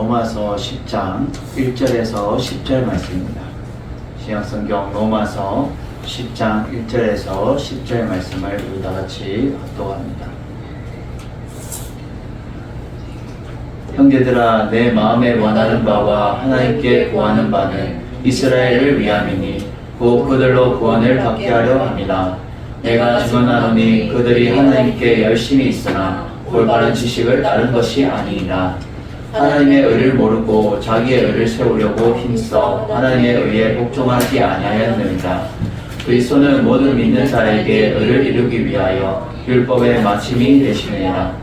로마서 10장 1절에서 10절 말씀입니다. 신약성경 로마서 10장 1절에서 10절 말씀을 우리 다 같이 합독합니다. 형제들아, 내 마음에 원하는 바와 하나님께 구하는 바는 이스라엘을 위함이니 곧 그들로 구원을 받게 하려 함이라. 내가 증언하노니 그들이 하나님께 열심히 있으나 올바른 지식을 따른 것이 아니니라. 하나님의 의를 모르고 자기의 의를 세우려고 힘써 하나님의 의에 복종하지 아니하였느니라. 그리스도는 모든 믿는 자에게 의를 이루기 위하여 율법의 마침이 되시느니라.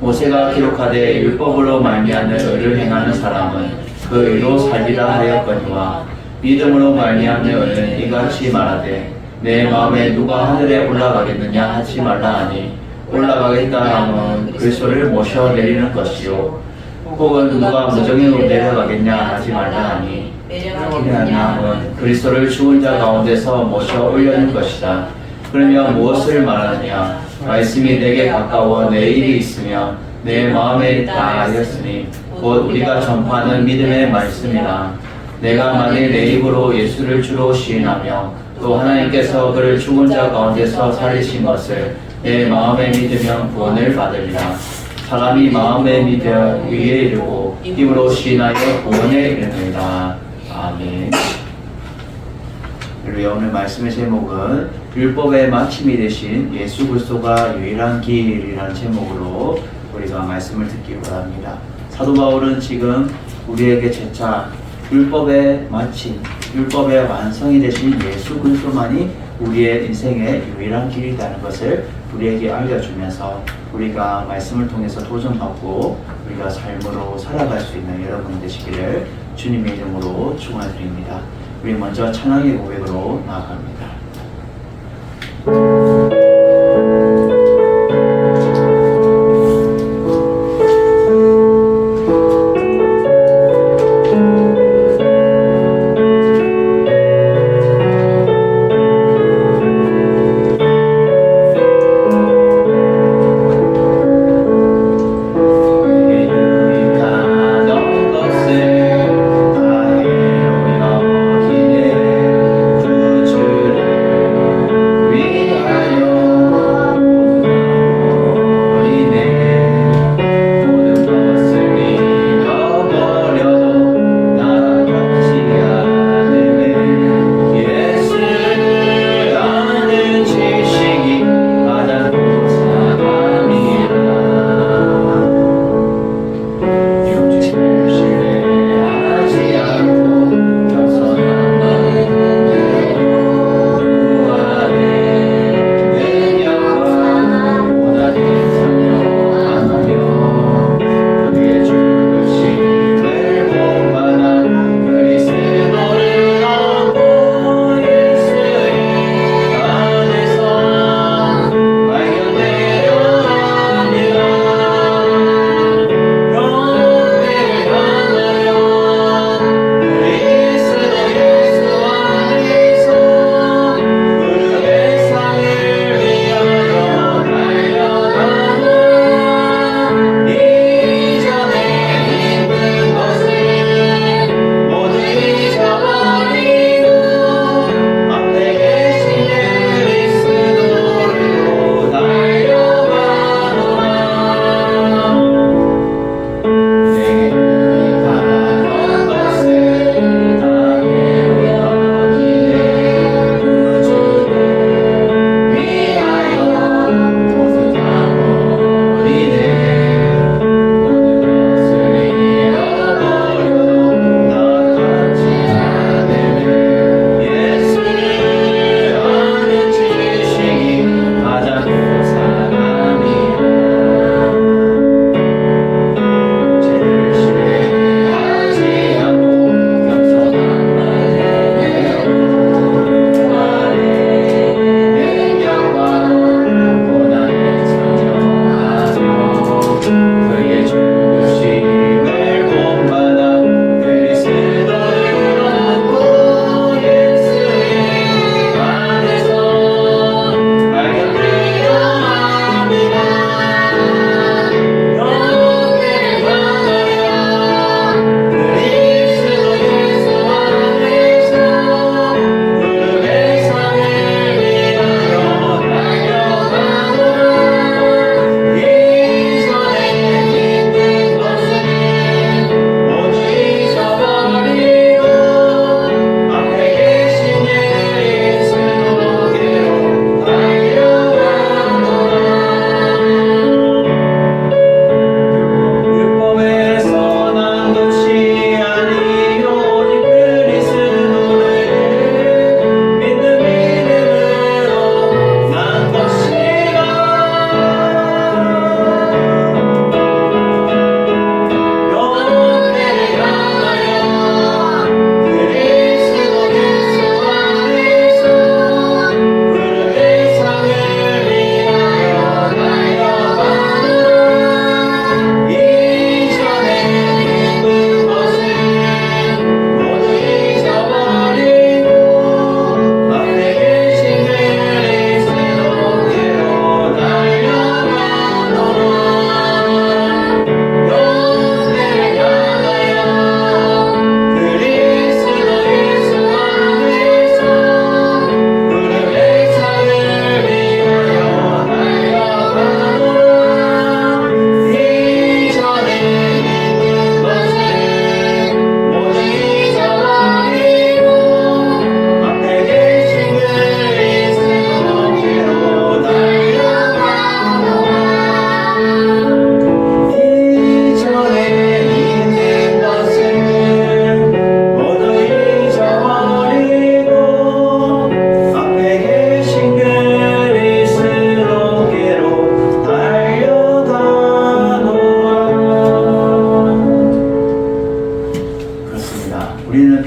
모세가 기록하되 율법으로 말미암는 의를 행하는 사람은 그 의로 살리라 하였거니와 믿음으로 말미암는 의는 이같이 말하되 내 마음에 누가 하늘에 올라가겠느냐 하지 말라 하니 올라가겠다 함은 그리스도를 모셔 내리는 것이요 혹은 누가 무정행으로 내려가겠냐 하지 말라 하니 내려가겠느냐 함은 그리스도를 죽은 자 가운데서 모셔 올려는 것이다. 그러면 무엇을 말하느냐? 말씀이 내게 가까워 내 입이 있으며 내 마음에 있다 하였으니 곧 우리가 전파하는 믿음의 말씀이라. 내가 만일 내 입으로 예수를 주로 시인하며 또 하나님께서 그를 죽은 자 가운데서 살리신 것을 내 마음에 믿으면 구원을 받으리라. 사람이 마음에 믿어 의에 이르고 입으로 시인하여 구원에 이르느니라. 아멘. 우리 오늘 말씀의 제목은 율법의 마침이 되신 예수 그리스도가 유일한 길이라는 제목으로 우리가 말씀을 듣기 원합니다. 사도 바울은 지금 우리에게 재차 율법의 마침, 율법의 완성이 되신 예수 그리스도만이 우리의 인생의 유일한 길이라는 것을 우리에게 알려주면서 우리가 말씀을 통해서 도전받고 우리가 삶으로 살아갈 수 있는 여러분 되시기를 주님의 이름으로 축원드립니다. 우리 먼저 찬양의 고백으로 나아갑니다. 위하여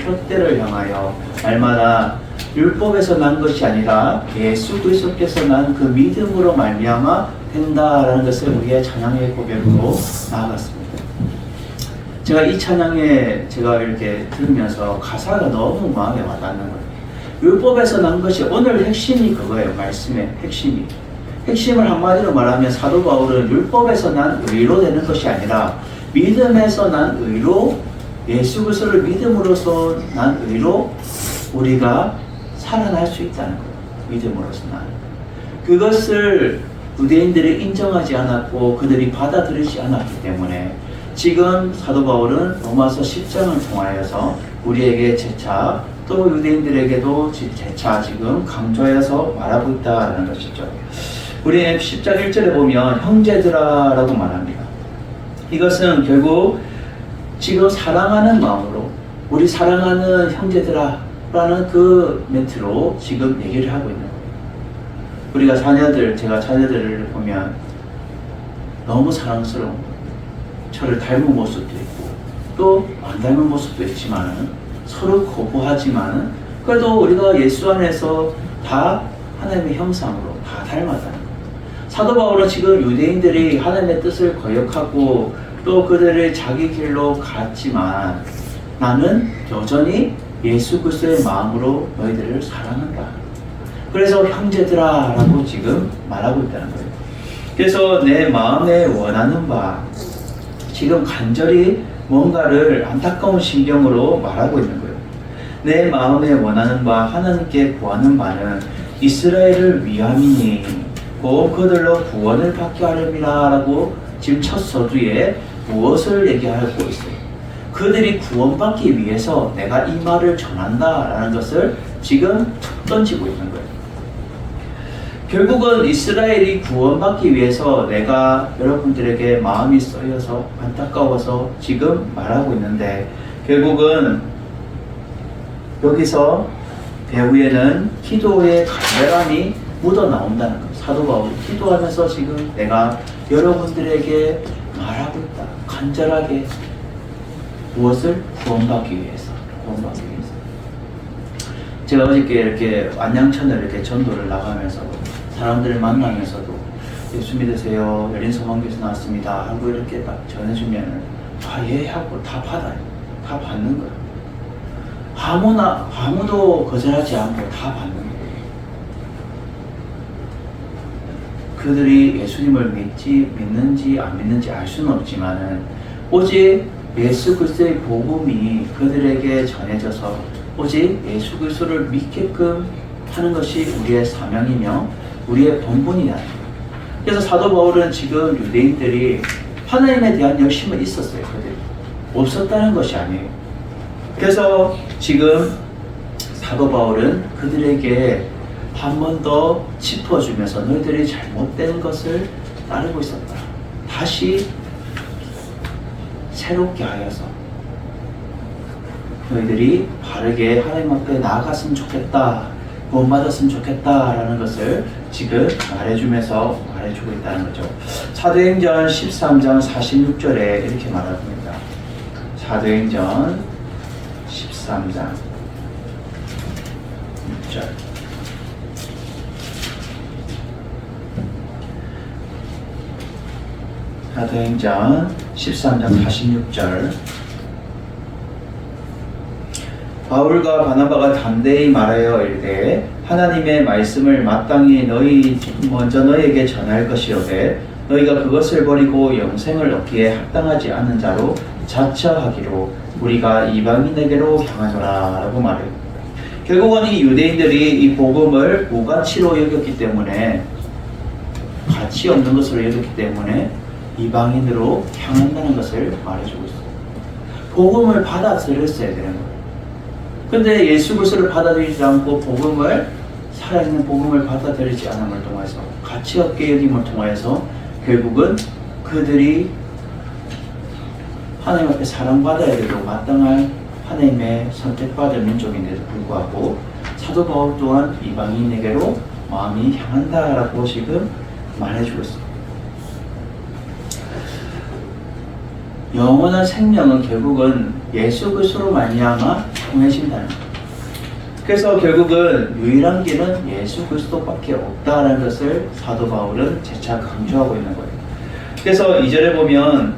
표대를 향하여 날마다 율법에서 난 것이 아니라 예수 그리스도께서 난 그 믿음으로 말미암아 된다라는 것을 우리의 찬양의 고백으로 나아갔습니다. 제가 이 찬양에 제가 이렇게 들으면서 가사가 너무 마음에 와닿는 거예요. 율법에서 난 것이 오늘 핵심이 그거예요. 말씀의 핵심이. 핵심을 한마디로 말하면 사도 바울은 율법에서 난 의로 되는 것이 아니라 믿음에서 난 의로, 예수 그리스도를 믿음으로써 난 의로 우리가 살아날 수 있다는 거예요. 믿음으로써 난. 그것을 유대인들이 인정하지 않았고 그들이 받아들이지 않았기 때문에 지금 사도 바울은 로마서 10장을 통하여서 우리에게 재차 또 유대인들에게도 재차 지금 강조해서 말하고 있다는 것이죠. 우리 10장 1절에 보면 형제들아 라고 말합니다. 이것은 결국 지금 사랑하는 마음으로 우리 사랑하는 형제들아 라는 그 멘트로 지금 얘기를 하고 있는 거예요. 우리가 제가 자녀들을 보면 너무 사랑스러운 거예요. 저를 닮은 모습도 있고 또 안 닮은 모습도 있지만은 서로 거부하지만은 그래도 우리가 예수 안에서 다 하나님의 형상으로 다 닮았다는 거예요. 사도 바울은 지금 유대인들이 하나님의 뜻을 거역하고 또 그들을 자기 길로 갔지만 나는 여전히 예수 그리스도의 마음으로 너희들을 사랑한다. 그래서 형제들아 라고 지금 말하고 있다는 거예요. 그래서 내 마음에 원하는 바 지금 간절히 뭔가를 안타까운 심경으로 말하고 있는 거예요. 내 마음에 원하는 바 하나님께 구하는 바는 이스라엘을 위함이니 곧 그들로 구원을 받게 하렵니다 라고 지금 첫 서두에 무엇을 얘기하고 있어요? 그들이 구원받기 위해서 내가 이 말을 전한다 라는 것을 지금 툭 던지고 있는 거예요. 결국은 이스라엘이 구원받기 위해서 내가 여러분들에게 마음이 쓰여서 안타까워서 지금 말하고 있는데 결국은 여기서 배후에는 기도의 간절함이 묻어나온다는 거예요. 사도 바울이 기도하면서 지금 내가 여러분들에게 말하고 있다. 간절하게 무엇을? 구원받기 위해서. 제가 어저께 이렇게 안양천을 이렇게 전도를 나가면서 사람들을 만나면서도 예수 믿으세요. 열린 소망교에서 나왔습니다. 하고 이렇게 딱 전해주면 예 하고 다 받아요. 다 받는 거예요. 아무도 거절하지 않고 다 받는 거예요. 그들이 예수님을 믿는지 안 믿는지 알 수는 없지만은 오직 예수 그리스도의 복음이 그들에게 전해져서 오직 예수 그리스도를 믿게끔 하는 것이 우리의 사명이며 우리의 본분이다. 그래서 사도 바울은 지금 유대인들이 하나님에 대한 열심은 있었어요. 그들이 없었다는 것이 아니에요. 그래서 지금 사도 바울은 그들에게 한 번 더 짚어주면서 너희들이 잘못된 것을 따르고 있었다. 다시 새롭게 하여서 너희들이 바르게 하나님 앞에 나아갔으면 좋겠다. 구원받았으면 좋겠다라는 것을 지금 말해주고 있다는 거죠. 사도행전 13장 46절에 이렇게 말합니다. 사도행전 13장 6절. 사도행전 13장 46절. 바울과 바나바가 담대히 말하여 이르되 하나님의 말씀을 마땅히 먼저 너희에게 전할 것이오되 너희가 그것을 버리고 영생을 얻기에 합당하지 않은 자로 자처하기로 우리가 이방인에게로 향하노라 라고 말해요. 결국은 이 유대인들이 이 복음을 무가치로 여겼기 때문에 가치 없는 것으로 여겼기 때문에 이방인으로 향한다는 것을 말해주고 있어요. 복음을 받아들였어야 되는 거예요. 근데 예수 그리스도를 받아들이지 않고 살아있는 복음을 받아들이지 않음을 통해서 가치 없게 여김을 통해서 결국은 그들이 하나님 앞에 사랑받아야 되고 마땅할 하나님의 선택받은 민족인데도 불구하고 사도 바울 또한 이방인에게로 마음이 향한다라고 지금 말해주고 있습니다. 영원한 생명은 결국은 예수 그리스도로 말미암아 통해진다는 거예요. 그래서 결국은 유일한 길은 예수 그리스도밖에 없다라는 것을 사도 바울은 재차 강조하고 있는 거예요. 그래서 2절에 보면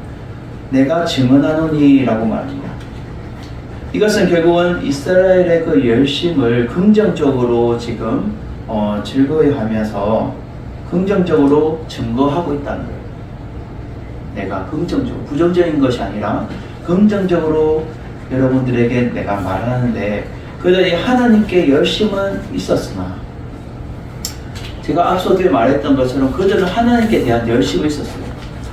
내가 증언하노니 라고 말합니다. 이것은 결국은 이스라엘의 그 열심을 긍정적으로 지금 즐거워하면서 긍정적으로 증거하고 있다는 거예요. 내가 긍정적으로, 부정적인 것이 아니라 긍정적으로 여러분들에게 내가 말하는데 그들이 하나님께 열심은 있었으나 제가 앞서도 말했던 것처럼 그들은 하나님께 대한 열심이 있었어요.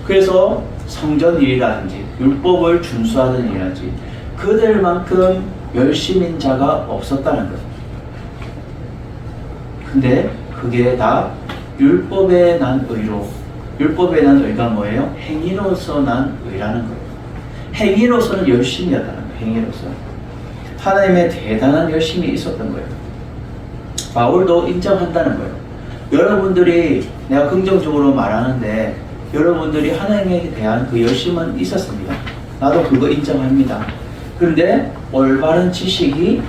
그래서 성전 일이라든지 율법을 준수하는 일이라든지 그들만큼 열심인 자가 없었다는 거예요. 근데 그게 다 율법에 난 의로, 율법에 난 의가 뭐예요? 행위로서 난 의라는 거예요. 행위로서는 열심이었다는 거예요. 행위로서 하나님의 대단한 열심이 있었던 거예요. 바울도 인정한다는 거예요. 여러분들이 내가 긍정적으로 말하는데 여러분들이 하나님에 대한 그 열심은 있었습니다. 나도 그거 인정합니다. 그런데 올바른 지식을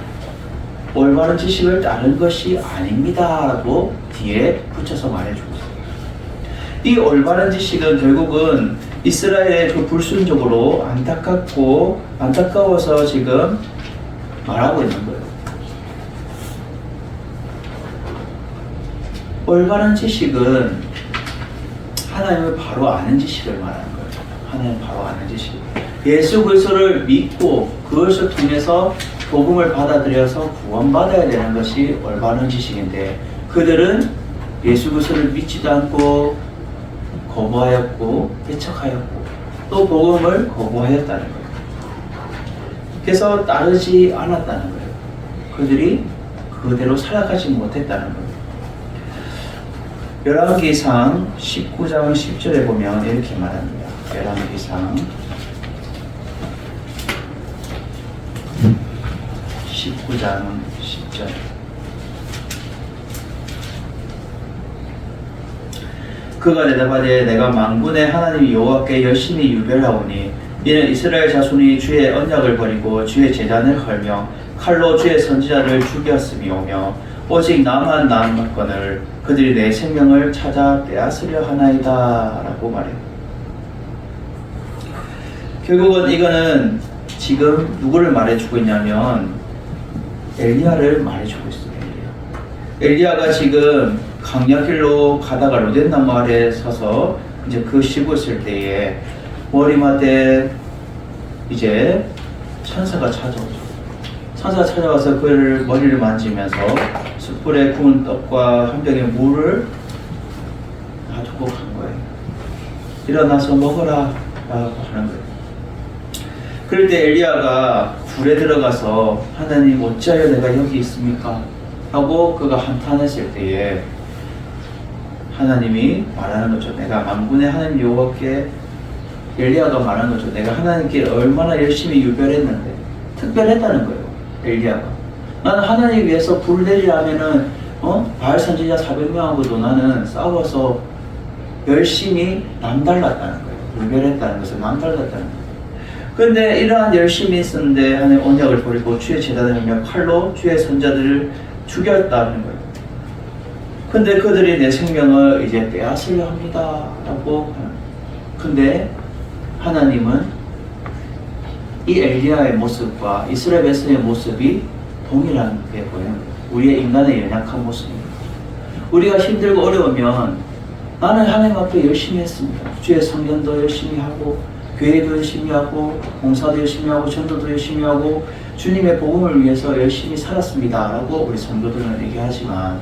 따른 것이 아닙니다 라고 뒤에 붙여서 말해주고 있어요. 이 올바른 지식은 결국은 이스라엘의 그 불순종으로 안타까워서 지금 말하고 있는 거예요. 올바른 지식은 하나님을 바로 아는 지식을 말하는 거예요. 하나님을 바로 아는 지식. 예수 그리스도를 믿고 그것을 통해서 복음을 받아들여서 구원받아야 되는 것이 올바른 지식인데 그들은 예수 그리스도를 믿지도 않고 거부하였고 배척하였고 또 복음을 거부하였다는 거예요. 그래서 따르지 않았다는 거예요. 그들이 그대로 살아가지 못했다는 거예요. 열왕기상 19장 10절에 보면 이렇게 말합니다. 열왕기상 19장 10절 그가 대답하되 내가 만군의 하나님 여호와께 열심히 유별하오니 이는 이스라엘 자손이 주의 언약을 버리고 주의 제단을 헐며 칼로 주의 선지자를 죽였음이오며 오직 나만 남았거늘 그들이 내 생명을 찾아 빼앗으려 하나이다 라고 말해요. 결국은 이거는 지금 누구를 말해주고 있냐면 엘리야를 말해주고 있어요. 엘리야가 지금 강야길로 가다가 로덴나무 아래 서서 이제 그 쉬고 있을 때에 머리맡에 이제 천사가 찾아오죠. 천사가 찾아와서 그를 머리를 만지면서 숯불에 구운 떡과 한 병의 물을 놔두고 간 거예요. 일어나서 먹어라 라고 하는 거예요. 그럴 때 엘리야가 굴에 들어가서 하나님 어찌하여 내가 여기 있습니까? 하고 그가 한탄했을 때에 하나님이 말하는 거죠. 내가 만군의 하나님 여호와께 엘리야가 말하는 거죠. 내가 하나님께 얼마나 열심히 유별했는데 특별했다는 거예요. 엘리야가 나는 하나님 위해서 불 내리라면은 바알 선지자 400명하고도 나는 싸워서 열심히 남달랐다는 거예요. 유별했다는 것을 남달랐다는 거예요. 그런데 이러한 열심이 있었는데 하나님 언약을 버리고 주의 제단을 하며 칼로 주의 선자들을 죽였다는 거예요. 근데 그들이 내 생명을 이제 빼앗으려 합니다 라고. 근데 하나님은 이 엘리야의 모습과 이스라엘 백성의 모습이 동일하게 보여요. 우리의 인간의 연약한 모습입니다. 우리가 힘들고 어려우면 나는 하나님 앞에 열심히 했습니다. 주의 성전도 열심히 하고 교회도 열심히 하고 봉사도 열심히 하고 전도도 열심히 하고 주님의 복음을 위해서 열심히 살았습니다 라고 우리 성도들은 얘기하지만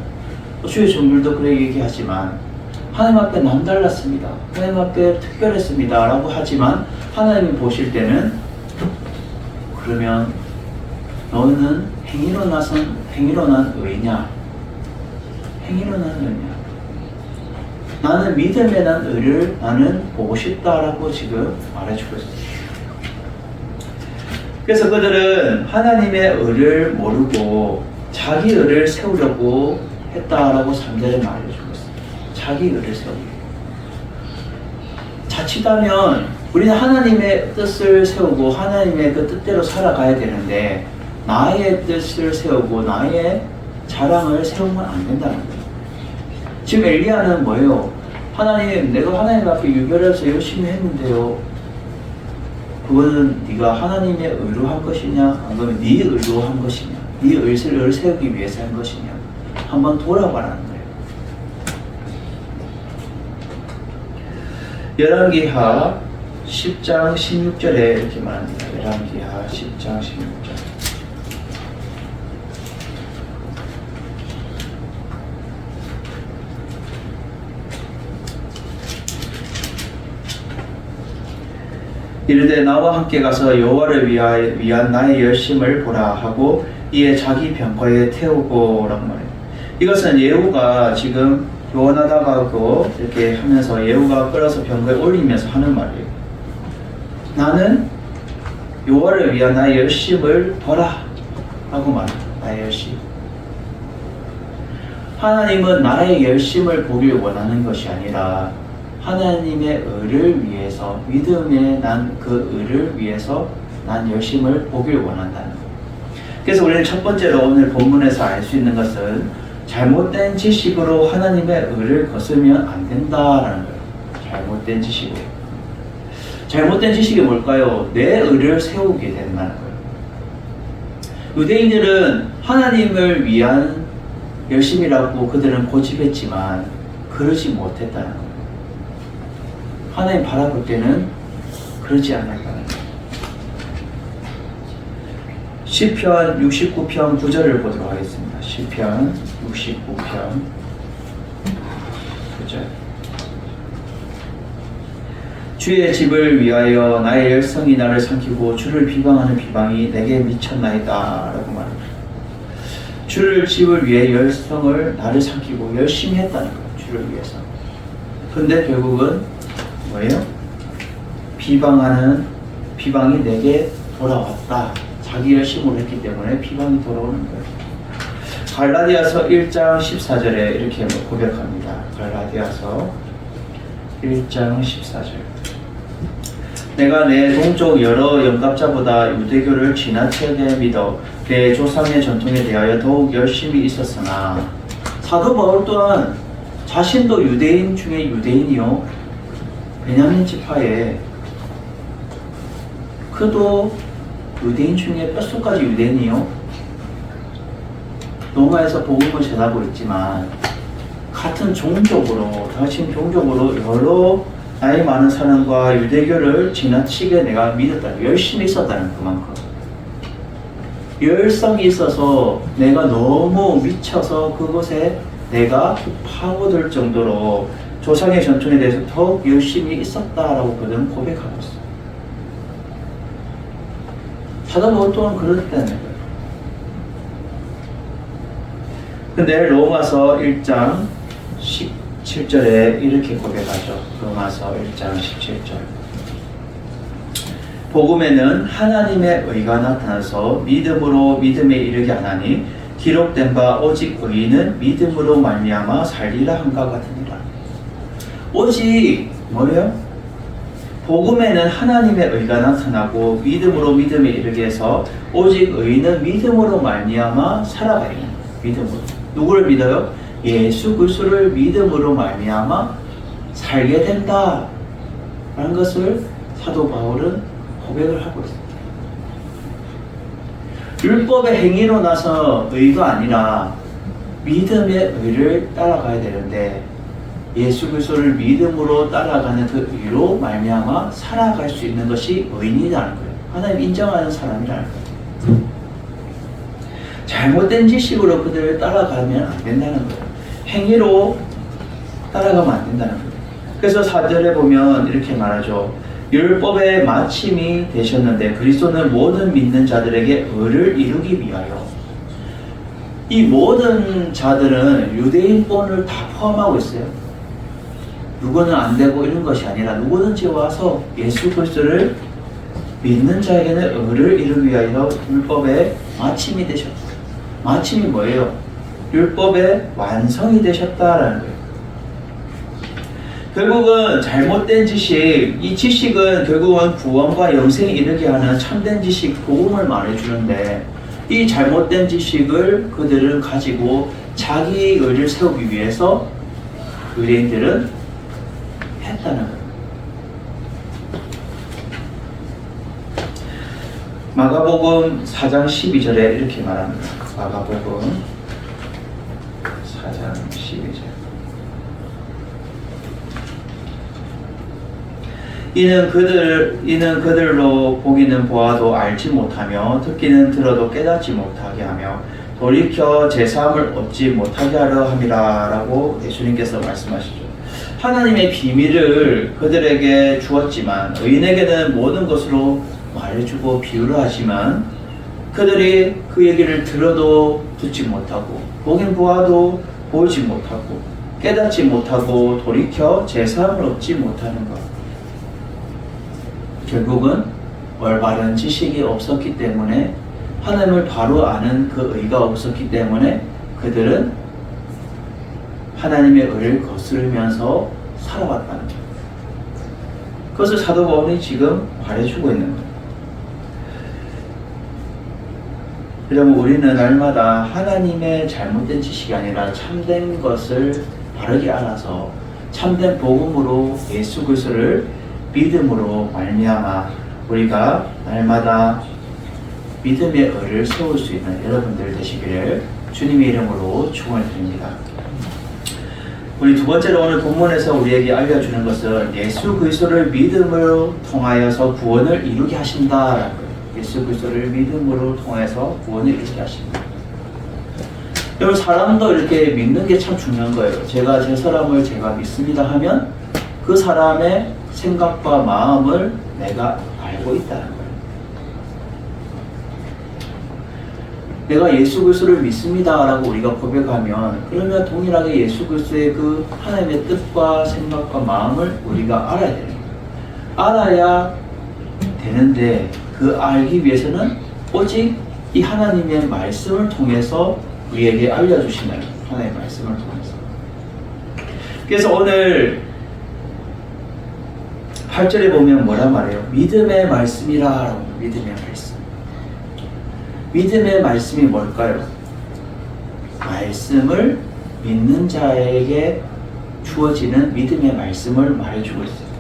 주의 종들도 그렇게 얘기하지만 하나님 앞에 남달랐습니다. 하나님 앞에 특별했습니다 라고 하지만 하나님이 보실 때는 그러면 너는 행위로 난 의냐? 행위로 난 의냐? 나는 믿음에 난 의를 나는 보고 싶다라고 지금 말해주고 있어요. 그래서 그들은 하나님의 의를 모르고 자기 의를 세우려고 했다라고 3절에 말해주고 있어요. 자기 의를 세우고. 자칫하면 우리는 하나님의 뜻을 세우고 하나님의 그 뜻대로 살아가야 되는데 나의 뜻을 세우고 나의 자랑을 세우면 안 된다는 거예요. 지금 엘리야는 뭐예요? 하나님, 내가 하나님 앞에 유별해서 열심히 했는데요. 그거는 네가 하나님의 의로 한 것이냐, 아니면 네 의로 한 것이냐, 네 의를 세우기 위해서 한 것이냐, 한번 돌아봐라는 거예요. 열왕기하 10장 16절에 이렇게 말합니다. 열왕기하 10장 16절. 이르되 나와 함께 가서 여호와를 위한 나의 열심을 보라 하고 이에 자기 병거에 태우고라고 말해요. 이것은 예후가 지금 요원하다가고 이렇게 하면서 예후가 끌어서 병거에 올리면서 하는 말이에요. 나는 여호와를 위한 나의 열심을 보라 하고 말합니다. 나의 열심. 하나님은 나의 열심을 보길 원하는 것이 아니라 하나님의 의를 위해서, 믿음의 난 그 의를 위해서 난 열심을 보길 원한다는 거예요. 그래서 우리는 첫 번째로 오늘 본문에서 알 수 있는 것은 잘못된 지식으로 하나님의 의를 거스르면 안 된다라는 거예요. 잘못된 지식으로. 잘못된 지식이 뭘까요? 내 의를 세우게 된다는 거예요. 유대인들은 하나님을 위한 열심이라고 그들은 고집했지만 그러지 못했다는 거예요. 하나님 바라볼 때는 그러지 않았다는 거예요. 시편 69편 9절을 보도록 하겠습니다. 시편 69편 9절. 주의 집을 위하여 나의 열성이 나를 삼키고 주를 비방하는 비방이 내게 미쳤나이다 라고 말합니다. 주를 집을 위해 열성을 나를 삼키고 열심히 했다는 거예요. 주를 위해서. 근데 결국은 뭐예요? 비방이 내게 돌아왔다. 자기 열심으로 했기 때문에 비방이 돌아오는 거예요. 갈라디아서 1장 14절에 이렇게 고백합니다. 갈라디아서 1장 14절. 내가 내 동족 여러 영갑자보다 유대교를 지나치게 믿어 내 조상의 전통에 대하여 더욱 열심히 있었으나 사도 바울 또한 자신도 유대인 중에 유대인이요 베냐민 지파에 그도 유대인 중에 뼛속까지 유대인이요 로마에서 복음을 전하고 있지만 같은 종족으로 여러 나이 많은 사람과 유대교를 지나치게 내가 믿었다. 열심히 있었다는 그만큼. 열성이 있어서 내가 너무 미쳐서 그곳에 내가 파고들 정도로 조상의 전통에 대해서 더욱 열심히 있었다라고 그들은 고백하고 있어요. 사도 바울 또한 그렇다는 거예요. 근데 로마서 1장 17절에 이렇게 고백하죠. 로마서 1장 17절. 복음에는 하나님의 의가 나타나서 믿음으로 믿음에 이르게 하나니 기록된 바 오직 의인은 믿음으로 말미암아 살리라 함과 같으니라. 오직 뭐예요? 복음에는 하나님의 의가 나타나고 믿음으로 믿음에 이르게 해서 오직 의인은 믿음으로 말미암아 살아가야 해요. 믿음으로. 누구를 믿어요? 예수 그리스도를 믿음으로 말미암아 살게 된다 라는 것을 사도 바울은 고백을 하고 있습니다. 율법의 행위로 나서 의가 아니라 믿음의 의를 따라가야 되는데 예수 그리스도를 믿음으로 따라가는 그 의로 말미암아 살아갈 수 있는 것이 의인이라는 거예요. 하나님 인정하는 사람이라는 거예요. 잘못된 지식으로 그들을 따라가면 안 된다는 거예요. 행위로 따라가면 안 된다는 거예요. 그래서 4절에 보면 이렇게 말하죠. 율법의 마침이 되셨는데 그리스도는 모든 믿는 자들에게 의를 이루기 위하여. 이 모든 자들은 유대인권을 다 포함하고 있어요. 누구는 안 되고 이런 것이 아니라 누구든지 와서 예수 그리스도를 믿는 자에게는 의를 이루기 위하여 율법의 마침이 되셨다. 마침이 뭐예요? 율법의 완성이 되셨다라는 거예요. 결국은 잘못된 지식, 이 지식은 결국은 구원과 영생에 이르게 하는 참된 지식, 복음을 말해주는데 이 잘못된 지식을 그들은 가지고 자기 의를 세우기 위해서 의뢰인들은 했다는 거예요. 마가복음 4장 12절에 이렇게 말합니다. 마가복음 4장 12절. 이는 그들로 보기는 보아도 알지 못하며 듣기는 들어도 깨닫지 못하게 하며 돌이켜 제사함을 얻지 못하게 하려 함이라 라고 예수님께서 말씀하시죠. 하나님의 비밀을 그들에게 주었지만 의인에게는 모든 것으로 말해주고 비유를 하지만 그들이 그 얘기를 들어도 듣지 못하고 보긴 보아도 보지 못하고 깨닫지 못하고 돌이켜 제사함을 얻지 못하는 것. 결국은 올바른 지식이 없었기 때문에 하나님을 바로 아는 그 의가 없었기 때문에 그들은 하나님의 의를 거스르면서 살아왔다는 거예요. 그것을 사도 바울이 지금 말해주고 있는 거예요. 그러면 우리는 날마다 하나님의 잘못된 지식이 아니라 참된 것을 바르게 알아서 참된 복음으로 예수 그리스도를 믿음으로 말미암아 우리가 날마다 믿음의 의를 세울 수 있는 여러분들 되시기를 주님의 이름으로 축원을 드립니다. 우리 두 번째로 오늘 본문에서 우리에게 알려주는 것은 예수 그리스도를 믿음으로 통하여서 구원을 이루게 하신다라는 거예요. 예수 그리스도를 믿음으로 통해서 구원을 이루게 하신다. 여러분 사람도 이렇게 믿는 게 참 중요한 거예요. 제가 제 사람을 제가 믿습니다 하면 그 사람의 생각과 마음을 내가 알고 있다는 거예요. 내가 예수 그리스도를 믿습니다 라고 우리가 고백하면 그러면 동일하게 예수 그리스도의 그 하나님의 뜻과 생각과 마음을 우리가 알아야 되는 거예요. 알아야 되는데 그 알기 위해서는 오직 이 하나님의 말씀을 통해서 우리에게 알려주시는 하나님의 말씀을 통해서. 그래서 오늘 8절에 보면 뭐라 말해요? 믿음의 말씀이라 라고. 믿음의 말씀. 믿음의 말씀이 뭘까요? 말씀을 믿는 자에게 주어지는 믿음의 말씀을 말해주고 있어요.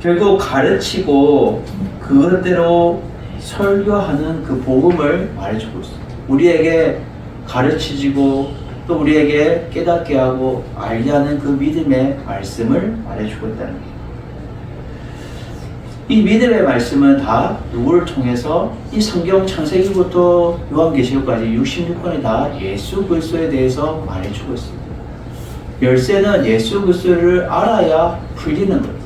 결국 가르치고 그것대로 설교하는 그 복음을 말해주고 있어요. 우리에게 가르치고 또 우리에게 깨닫게 하고 알게 하는 그 믿음의 말씀을 말해주고 있다는 거예요. 이 믿음의 말씀은 다 누구를 통해서 이 성경 창세기부터 요한계시록까지 66권이 다 예수 그리스도에 대해서 말해주고 있습니다. 열쇠는 예수 그리스도를 알아야 풀리는 거예요.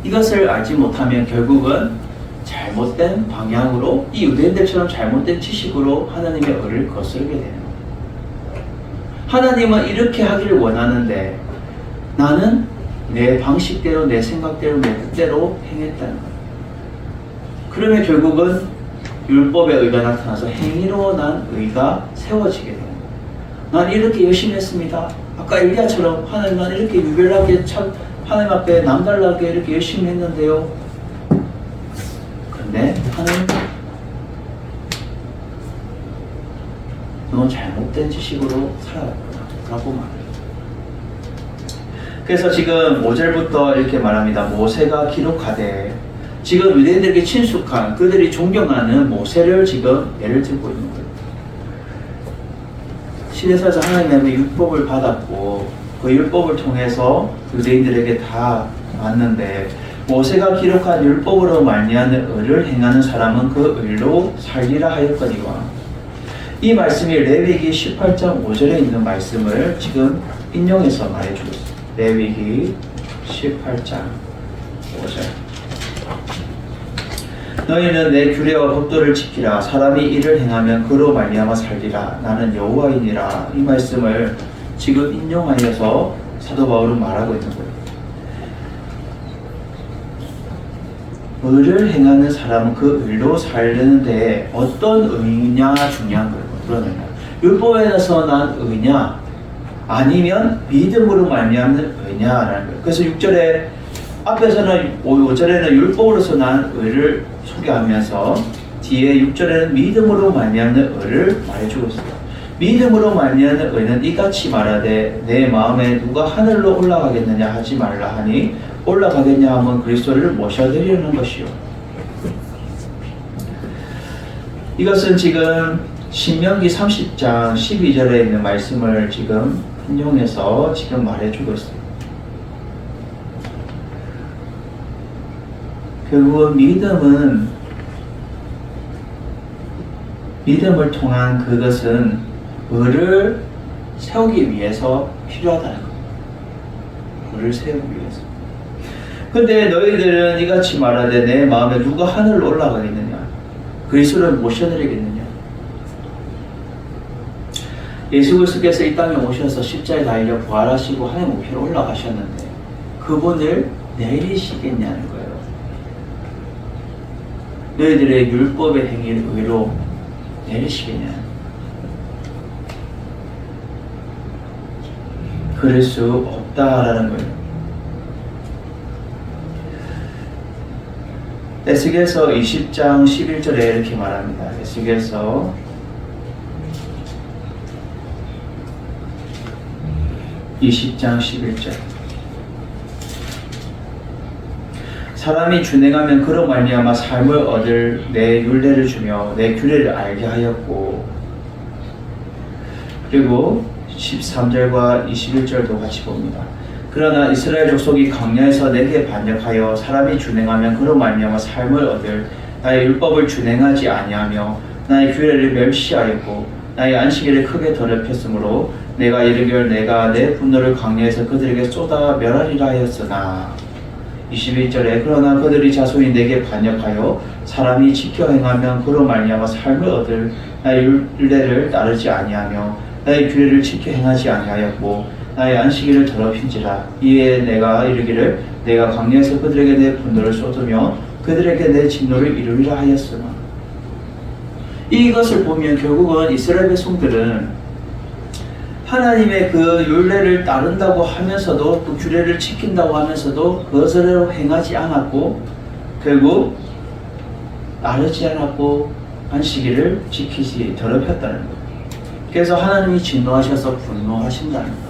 이것을 알지 못하면 결국은 잘못된 방향으로 이 유대인들처럼 잘못된 지식으로 하나님의 의를 거스르게 되는 거예요. 하나님은 이렇게 하기를 원하는데 나는 내 방식대로 내 생각대로 내 뜻대로 행했다는 거예요. 그러면 결국은 율법의 의가 나타나서 행위로 난 의가 세워지게 돼요. 난 이렇게 열심히 했습니다. 아까 엘리야처럼 하나님 난 이렇게 유별나게 참 하나님 앞에 남달라게 이렇게 열심히 했는데요. 근데 하나님 넌 잘못된 지식으로 살아왔구나 라고 말해요. 그래서 지금 5절부터 이렇게 말합니다. 모세가 기록하되 지금 유대인들에게 친숙한 그들이 존경하는 모세를 지금 예를 들고 있는 거예요. 시내사에서 하나님의 율법을 받았고 그 율법을 통해서 유대인들에게 다 왔는데 모세가 기록한 율법으로 말미암는 의를 행하는 사람은 그 의로 살리라 하였거니와. 이 말씀이 레위기 18장 5절에 있는 말씀을 지금 인용해서 말해주고 있습니다. 레위기 18장 5절. 너희는 내 규례와 법도를 지키라. 사람이 이를 행하면 그로 말미암아 살리라. 나는 여호와이니라. 이 말씀을 지금 인용하여서 사도 바울은 말하고 있는 거예요. 의를 행하는 사람은 그 의로 살려는데 어떤 의냐 중요한 거예요. 그러면 율법에서 난 의냐 아니면 믿음으로 말미암는 의냐라는 거예요. 그래서 6절에 앞에서는 5절에는 율법으로서 난 의를 소개하면서 뒤에 6절에는 믿음으로 말미암는 의를 말해주고 있어요. 믿음으로 말미암는 의는 이같이 말하되 내 마음에 누가 하늘로 올라가겠느냐 하지 말라 하니 올라가겠냐 하면 그리스도를 모셔드리려는 것이요. 이것은 지금 신명기 30장 12절에 있는 말씀을 지금 인용해서 지금 말해주고 있어요. 결국은 믿음을 통한 그것은 의를 세우기 위해서 필요하다는 거예요. 의를 세우기 위해서. 근데 너희들은 이같이 말하되 내 마음에 누가 하늘로 올라가겠느냐? 그리스도를 모셔드리겠느냐? 예수 그리스도께서 이 땅에 오셔서 십자가에 달려 부활하시고 하나님 우편에 올라가셨는데 그분을 내리시겠냐는 거예요. 너희들의 율법의 행위를 의로 내리시겠냐? 그럴 수 없다라는 거예요. 에스겔서 20장 11절에 이렇게 말합니다. 에스겔서 20장 11절 사람이 준행하면 그로 말미암아 삶을 얻을 내 율례를 주며 내 규례를 알게 하였고 그리고 13절과 21절도 같이 봅니다. 그러나 이스라엘 족속이 광야에서 내게 반역하여 사람이 준행하면 그로 말미암아 삶을 얻을 나의 율법을 준행하지 아니하며 나의 규례를 멸시하였고 나의 안식일을 크게 더럽혔으므로 내가 이르기를 내가 내 분노를 광야에서 그들에게 쏟아 멸하리라 하였으나 21절에 그러나 그들이 자손이 내게 반역하여 사람이 지켜 행하면 그로 말미암아 삶을 얻을 나의 율례를 따르지 아니하며 나의 규례를 지켜 행하지 아니하였고 나의 안식일을 더럽힌지라 이에 내가 이르기를 내가 광야에서 그들에게 내 분노를 쏟으며 그들에게 내 진노를 이루리라 하였으나 이것을 보면 결국은 이스라엘 백성들은 하나님의 그 율례를 따른다고 하면서도 또 규례를 지킨다고 하면서도 그것을 행하지 않았고 결국 따르지 않았고 안식일을 지키지 더럽혔다는 거예요. 그래서 하나님이 진노하셔서 분노하신다는 거예요.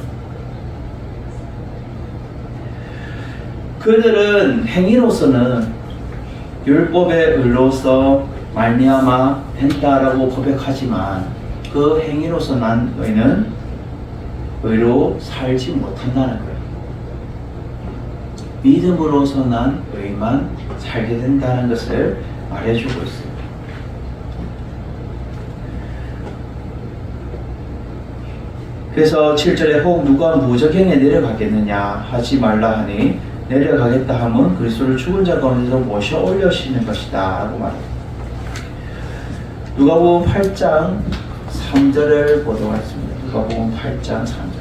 그들은 행위로서는 율법의 의로서 말미암아 된다라고 고백하지만 그 행위로서 난 의는 의로 살지 못한다는 거예요. 믿음으로서 난 의만 살게 된다는 것을 말해주고 있어요. 그래서 7절에 혹 누가 무적행에 내려가겠느냐 하지 말라 하니 내려가겠다 하면 그리스도를 죽은 자 가운데서 모셔 올려시는 것이다 라고 말합니다. 누가복음 8장 3절을 보도록 하겠습니다. 누가복음 8장 3절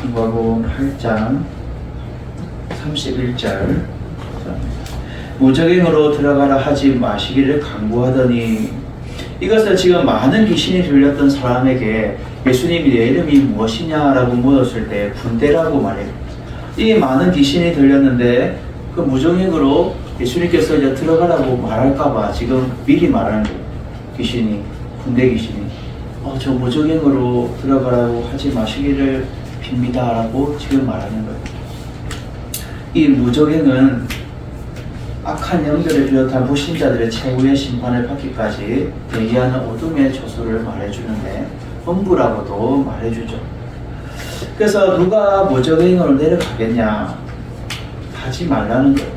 누가복음 8장 31절 무적행으로 들어가라 하지 마시기를 강구하더니 이것을 지금 많은 귀신이 들렸던 사람에게 예수님이 내 이름이 무엇이냐라고 물었을 때 군대라고 말해요. 이 많은 귀신이 들렸는데 그 무적행으로 예수님께서 이제 들어가라고 말할까봐 지금 미리 말하는 거예요. 귀신이, 군대 귀신이 저 무적행으로 들어가라고 하지 마시기를 빕니다 라고 지금 말하는 거예요. 이 무적행은 악한 영들을 비롯한 불신자들의 최후의 심판을 받기까지 대기하는 어둠의 조소를 말해주는데 엄부라고도 말해주죠. 그래서 누가 무적행으로 내려가겠냐 하지 말라는 거예요.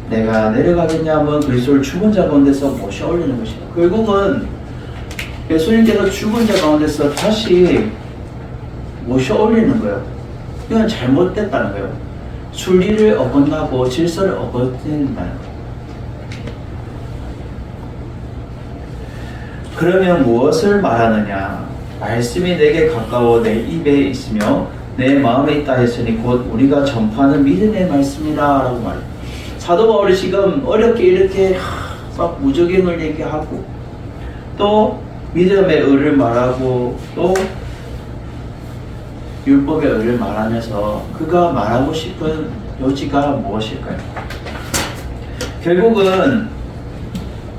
내가 내려가겠냐 하면 그리스도를 죽은 자 가운데서 모셔 올리는 것이다. 결국은 예수님께서 죽은 자 가운데서 다시 모셔 올리는 거예요. 이건 잘못됐다는 거예요. 순리를 어긋나고 질서를 어긋낸다는 거예요. 그러면 무엇을 말하느냐? 말씀이 내게 가까워 내 입에 있으며 내 마음에 있다 했으니 곧 우리가 전파하는 믿음의 말씀이라 라고 말해요. 사도 바울이 지금 어렵게 이렇게 막 무적행을 얘기하고 또 믿음의 의를 말하고 또 율법의 의를 말하면서 그가 말하고 싶은 요지가 무엇일까요? 결국은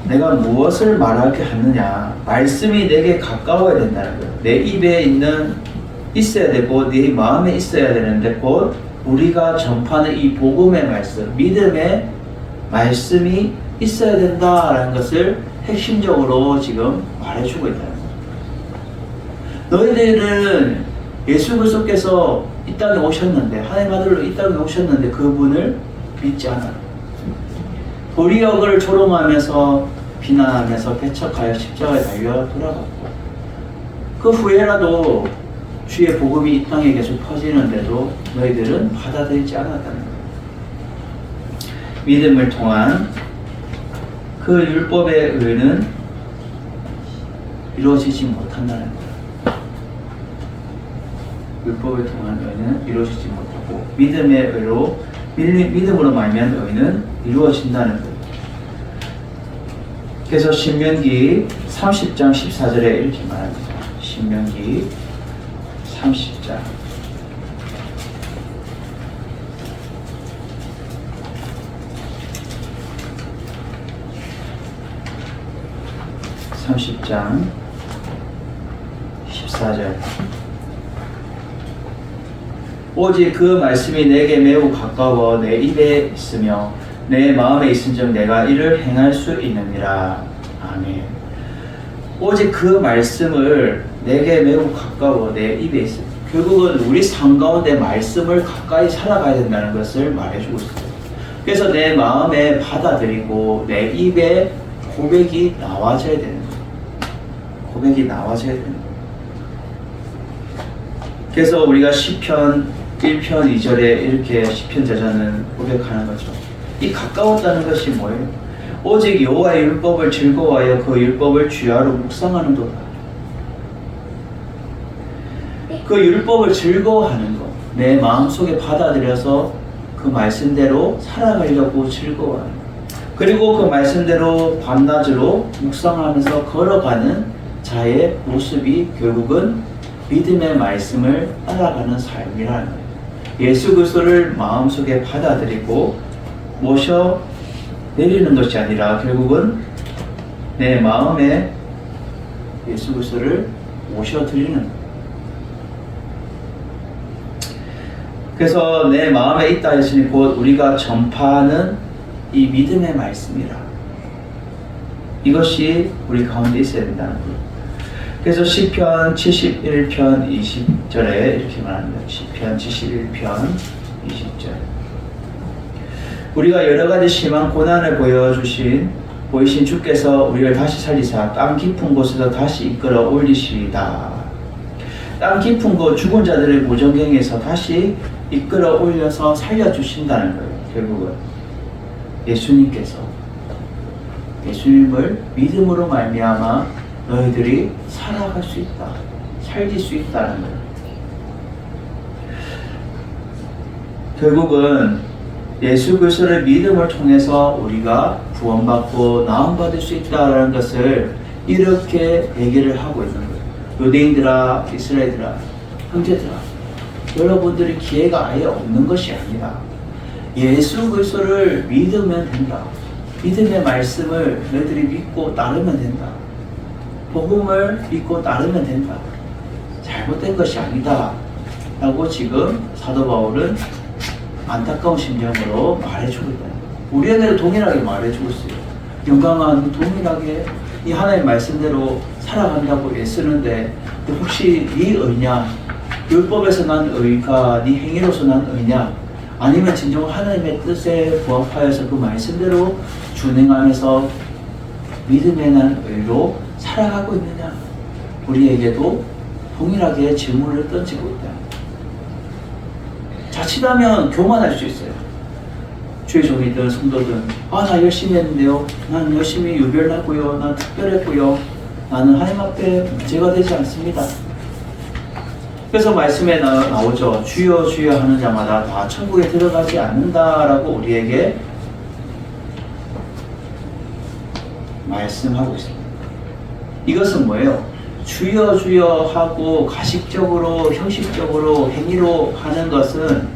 내가 무엇을 말하게 하느냐, 말씀이 내게 가까워야 된다는 거예요. 내 입에 있어야 되고 네 마음에 있어야 되는데 곧 우리가 전파하는 이 복음의 말씀, 믿음의 말씀이 있어야 된다라는 것을 핵심적으로 지금 말해주고 있다는 거예요. 너희들은 예수 그리스도께서 이 땅에 오셨는데, 하나님 아들로 이 땅에 오셨는데 그분을 믿지 않아요. 도리어 그를 조롱하면서 비난하면서 배척하여 십자가에 달려 돌아갔고, 그 후에라도 주의 복음이 이 땅에 계속 퍼지는데도 너희들은 받아들이지 않았다는 거예요. 믿음을 통한 그 율법의 의는 이루어지지 못한다는 거예요. 율법을 통한 의는 이루어지지 못하고 믿음의 의로 믿음으로 말미암은 의는 이루어진다는 거예요. 그래서 신명기 30장 14절에 이렇게 말합니다. 신명기 30장 14절 오직 그 말씀이 내게 매우 가까워 내 입에 있으며 내 마음에 있은즉 내가 이를 행할 수 있느니라. 아멘. 오직 그 말씀을 내게 매우 가까워 내 입에 있어. 결국은 우리 삶 가운데 말씀을 가까이 살아가야 된다는 것을 말해주고 있어요. 그래서 내 마음에 받아들이고 내 입에 고백이 나와져야 되는 거예요. 고백이 나와져야 되는 거예요. 그래서 우리가 시편 1편 2절에 이렇게 시편 저자는 고백하는 거죠. 이 가까웠다는 것이 뭐예요? 오직 여호와의 율법을 즐거워하여 그 율법을 주야로 묵상하는도다. 그 율법을 즐거워하는 것, 내 마음속에 받아들여서 그 말씀대로 살아가려고 즐거워하는 것, 그리고 그 말씀대로 밤낮으로 묵상하면서 걸어가는 자의 모습이 결국은 믿음의 말씀을 따라가는 삶이라는 거예요. 예수 그리스도를 마음속에 받아들이고 모셔 내리는 것이 아니라 결국은 내 마음에 예수 그리스도를 모셔 드리는 거예요. 그래서 내 마음에 있다 했으니 곧 우리가 전파하는 이 믿음의 말씀이라. 이것이 우리 가운데 있어야 된다는 거예요. 그래서 시편 71편 20절에 이렇게 말합니다. 시편 71편 20절. 우리가 여러 가지 심한 고난을 보이신 주께서 우리를 다시 살리사 땅 깊은 곳에서 다시 이끌어 올리시리다. 땅 깊은 곳 죽은 자들의 무정경에서 다시 이끌어 올려서 살려주신다는 거예요. 결국은 예수님을 믿음으로 말미암아 너희들이 살아갈 수 있다, 살릴 수 있다는 거예요. 결국은 예수 그리스도를 믿음을 통해서 우리가 구원받고 나음받을 수 있다는 것을 이렇게 얘기를 하고 있는 거예요. 유대인들아, 이스라엘들아, 형제들아, 여러분들이 기회가 아예 없는 것이 아니라 예수 그리스도를 믿으면 된다. 믿음의 말씀을 너희들이 믿고 따르면 된다. 복음을 믿고 따르면 된다. 잘못된 것이 아니다. 라고 지금 사도 바울은 안타까운 심정으로 말해주고 있다. 우리에게도 동일하게 말해주고 있어요. 영광은 동일하게 이 하나님의 말씀대로 살아간다고 애쓰는데 혹시 네 의냐? 율법에서 난 의가 네 행위로서 난 의냐? 아니면 진정 하나님의 뜻에 부합하여서 그 말씀대로 준행하면서 믿음에 난 의로 살아가고 있느냐? 우리에게도 동일하게 질문을 던지고 있다. 자칫하면 교만할 수 있어요. 주의 종이든 성도든 나 열심히 했는데요. 난 열심히 유별났고요. 난 특별했고요. 나는 하나님 앞에 문제가 되지 않습니다. 그래서 말씀에 나오죠. 주여 주여 하는 자마다 다 천국에 들어가지 않는다라고 우리에게 말씀하고 있습니다. 이것은 뭐예요? 주여 주여 하고 가식적으로 형식적으로 행위로 하는 것은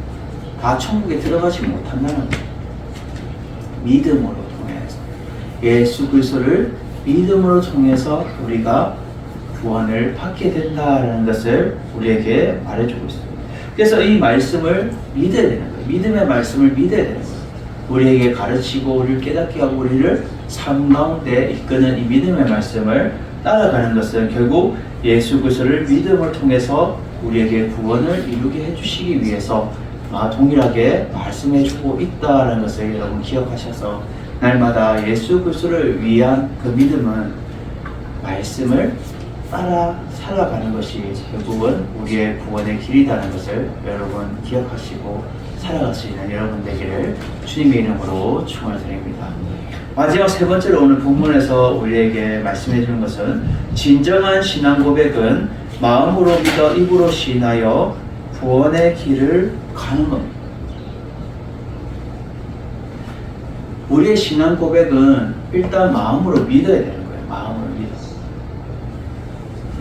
다 천국에 들어가지 못한다는 거예요. 믿음으로 통해서 예수 그리스도를 믿음으로 통해서 우리가 구원을 받게 된다라는 것을 우리에게 말해주고 있습니다. 그래서 이 말씀을 믿어야 되는 거예요. 믿음의 말씀을 믿어야 되는 거예요. 우리에게 가르치고 우리를 깨닫게 하고 우리를 삶 가운데 이끄는 이 믿음의 말씀을 따라가는 것은 결국 예수 그리스도를 믿음을 통해서 우리에게 구원을 이루게 해주시기 위해서 동일하게 말씀해주고 있다는 것을 여러분 기억하셔서 날마다 예수 그리스도를 위한 그 믿음은 말씀을 따라 살아가는 것이 결국은 우리의 구원의 길이라는 것을 여러분 기억하시고 살아갈 수 있는 여러분 되기를 주님의 이름으로 축원드립니다. 마지막 세 번째로 오늘 본문에서 우리에게 말씀해 주는 것은 진정한 신앙 고백은 마음으로 믿어 입으로 시인하여 구원의 길을 가는 겁니다. 우리의 신앙 고백은 일단 마음으로 믿어야 되는 거예요. 마음으로 믿어.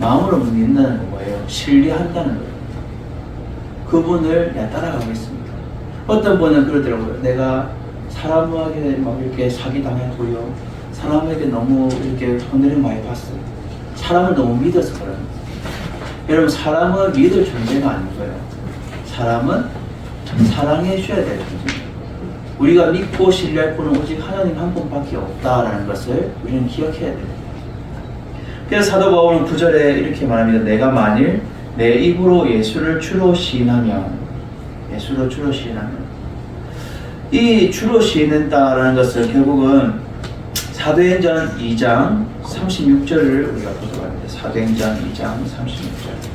마음으로 믿는다는 건 뭐예요? 신뢰한다는 거예요. 그분을 내가 따라가겠습니다. 어떤 분은 그러더라고요. 내가 사람에게 막 이렇게 사기당하고요. 사람에게 너무 이렇게 손해를 많이 봤어요. 사람을 너무 믿어서 그런 거예요. 여러분, 사람을 믿을 존재가 아닌 거예요. 사람은 사랑해 줘야 될 존재예요. 우리가 믿고 신뢰할 분은 오직 하나님 한 분밖에 없다라는 것을 우리는 기억해야 됩니다. 그래서 사도 바울은 9절에 이렇게 말합니다. 내가 만일 내 입으로 예수를 주로 시인하면, 예수로 주로 시인하면, 이 주로 시인한다라는 것은 결국은 사도행전 2장 36절을 우리가 보도록 합니다. 사도행전 2장 36절.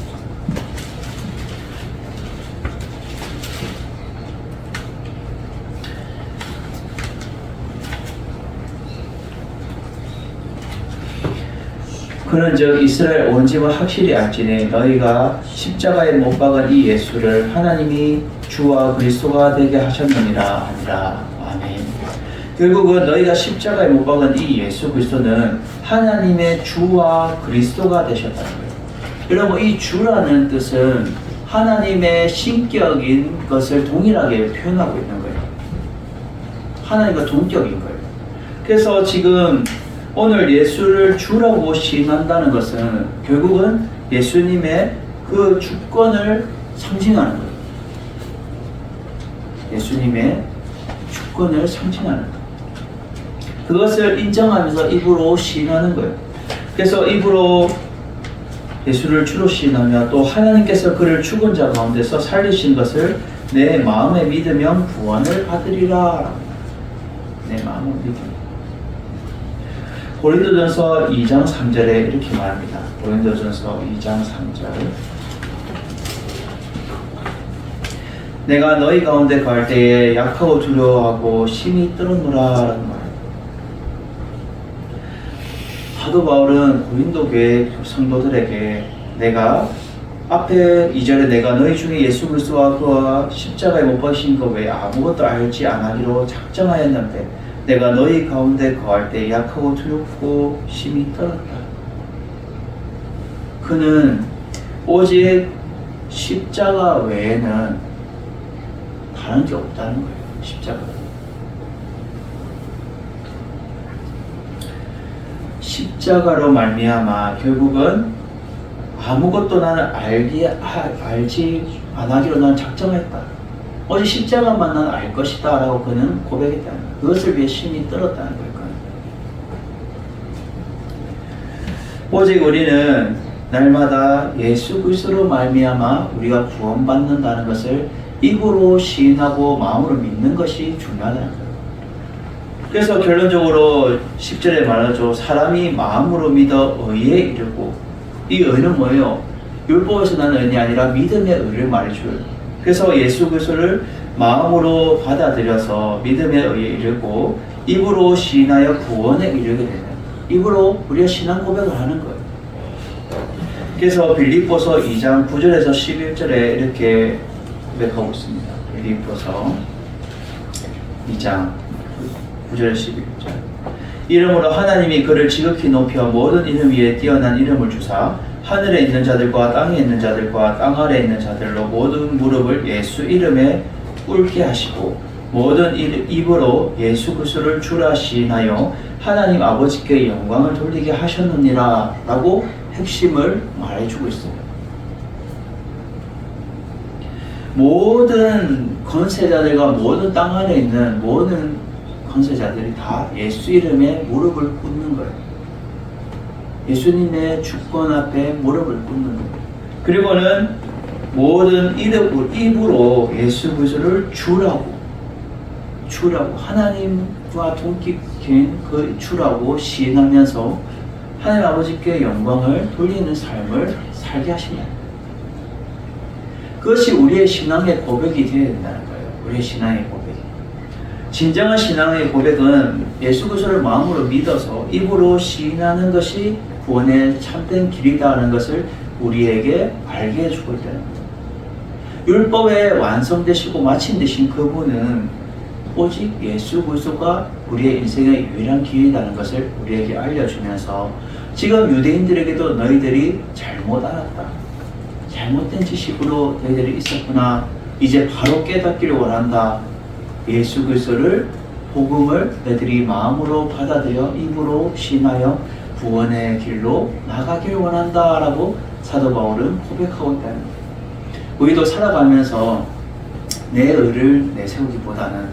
그는 즉 이스라엘 온 집은 확실히 알지니 너희가 십자가에 못 박은 이 예수를 하나님이 주와 그리스도가 되게 하셨느니라 하니라. 아멘. 결국은 너희가 십자가에 못 박은 이 예수 그리스도는 하나님의 주와 그리스도가 되셨다는 거예요. 여러분, 이 주라는 뜻은 하나님의 신격인 것을 동일하게 표현하고 있는 거예요. 하나님과 동격인 거예요. 그래서 지금 오늘 예수를 주라고 시인한다는 것은 결국은 예수님의 그 주권을 상징하는 거예요. 예수님의 주권을 상징하는 거예요. 그것을 인정하면서 입으로 시인하는 거예요. 그래서 입으로 예수를 주로 시인하며 또 하나님께서 그를 죽은 자 가운데서 살리신 것을 내 마음에 믿으면 구원을 받으리라. 내 마음에 믿으면. 고린도전서 2장 3절에 이렇게 말합니다. 고린도전서 2장 3절. 내가 너희 가운데 갈 때에 약하고 두려워하고 심히 떨었노라 라는 말. 사도 바울은 고린도 교회 성도들에게 내가 앞에 2절에 내가 너희 중에 예수 그리스도와 그와 십자가에 못 박히신 것 외에 아무것도 알지 않으기로 작정하였는데 내가 너희 가운데 거할 때 약하고 두렵고 심히 떨었다. 그는 오직 십자가 외에는 다른 게 없다는 거예요. 십자가. 십자가로 말미암아 결국은 아무것도 나는 알지 않기로 나는 작정했다. 오직 십자가만 나는 알 것이다 라고 그는 고백했다는 거예요. 그것을 위해 심히 떨었다는 거예요. 오직 우리는 날마다 예수 그리스도로 말미암아 우리가 구원받는다는 것을 입으로 시인하고 마음으로 믿는 것이 중요하다는 거예요. 그래서 결론적으로 10절에 말하죠. 사람이 마음으로 믿어 의에 이르고, 이 의는 뭐예요? 율법에서 나는 의가 아니라 믿음의 의를 말해줘요. 그래서 예수 그리스도를 마음으로 받아들여서 믿음의 의에 이르고 입으로 시인하여 구원에 이르게 되는, 입으로 우리가 신앙 고백을 하는 거예요. 그래서 빌립보서 2장 9절에서 11절에 이렇게 고백하고 있습니다. 빌립보서 2장 9절 11절. 이름으로 하나님이 그를 지극히 높여 모든 이름 위에 뛰어난 이름을 주사 하늘에 있는 자들과 땅에 있는 자들과 땅 아래에 있는 자들로 모든 무릎을 예수 이름에 꿇게 하시고 모든 입으로 예수 그리스도를 주라 시인하여 하나님 아버지께 영광을 돌리게 하셨느니라 라고 핵심을 말해주고 있어요. 모든 권세자들과 모든 땅 안에 있는 모든 권세자들이 다 예수 이름에 무릎을 꿇는 거예요. 예수님의 주권 앞에 무릎을 꿇는 거예요. 그리고는 모든 입으로 예수 그리스도를 주라고 하나님과 동격인 그 주라고 시인하면서 하나님 아버지께 영광을 돌리는 삶을 살게 하신다. 그것이 우리의 신앙의 고백이 되어야 된다는 거예요. 우리의 신앙의 고백. 진정한 신앙의 고백은 예수 그리스도를 마음으로 믿어서 입으로 시인하는 것이 구원의 참된 길이다 는 것을 우리에게 알게 해주고 있다는 거예요. 율법에 완성되시고 마친 되신 그분은 오직 예수 그리스도가 우리의 인생의 유일한 길이라는 것을 우리에게 알려주면서 지금 유대인들에게도 너희들이 잘못 알았다. 잘못된 지식으로 너희들이 있었구나. 이제 바로 깨닫기를 원한다. 예수 그리스도를 복음을 너희들이 마음으로 받아들여 입으로 신하여 구원의 길로 나가기를 원한다 라고 사도 바울은 고백하고 있다는 거예요. 우리도 살아가면서 내 의를 내세우기보다는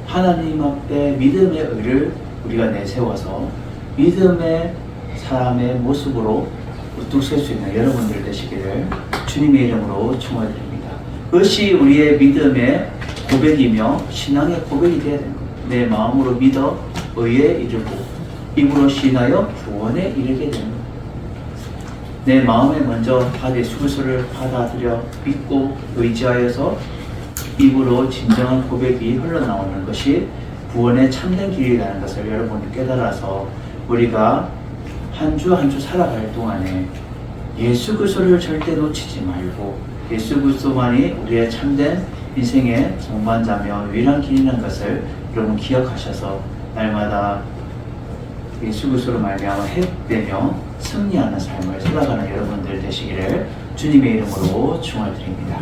하나님 앞에 믿음의 의를 우리가 내세워서 믿음의 사람의 모습으로 우뚝 설 수 있는 여러분들 되시기를 주님의 이름으로 축원드립니다. 그것이 우리의 믿음의 고백이며 신앙의 고백이 되어야 되는 거예요. 내 마음으로 믿어 의에 이르고 입으로 시인하여 구원에 이르게 되는 거예요. 내 마음에 먼저 예수 그리스도를 받아들여 믿고 의지하여서 입으로 진정한 고백이 흘러나오는 것이 구원의 참된 길이라는 것을 여러분이 깨달아서 우리가 한 주 한 주 살아갈 동안에 예수 그리스도를 절대 놓치지 말고 예수 그리스도만이 우리의 참된 인생의 동반자며 유일한 길이라는 것을 여러분 기억하셔서 날마다 예수 그리스도로 말미암아 회복되며 승리하는 삶을 살아가는 여러분들 되시기를 주님의 이름으로 축원드립니다.